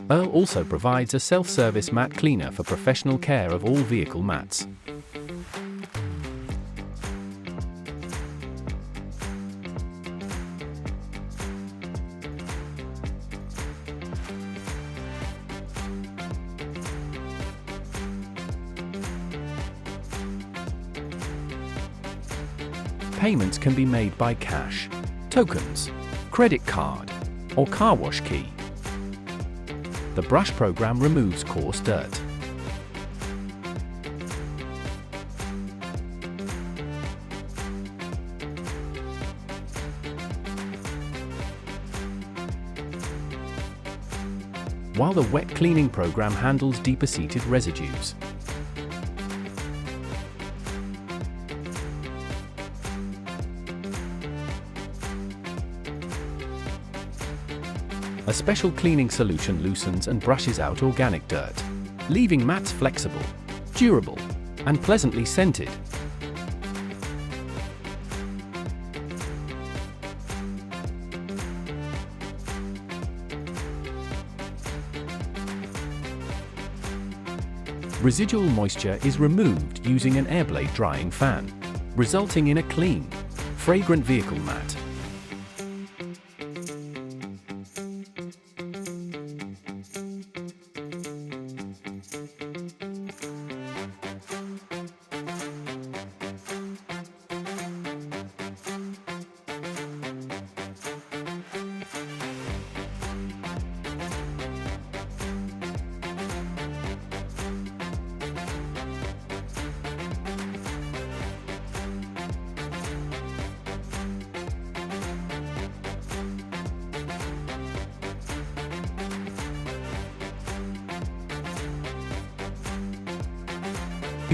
EHRLE also provides a self-service mat cleaner for professional care of all vehicle mats. Payments can be made by cash, tokens, credit card, or car wash key. The brush program removes coarse dirt. While the wet cleaning program handles deposited residues. A special cleaning solution loosens and brushes out organic dirt, leaving mats flexible, durable, and pleasantly scented. Residual moisture is removed using an air blade drying fan, resulting in a clean, fragrant vehicle mat.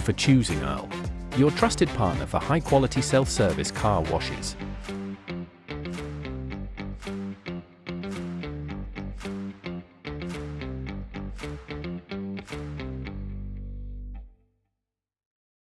For choosing EHRLE, your trusted partner for high-quality self-service car washes.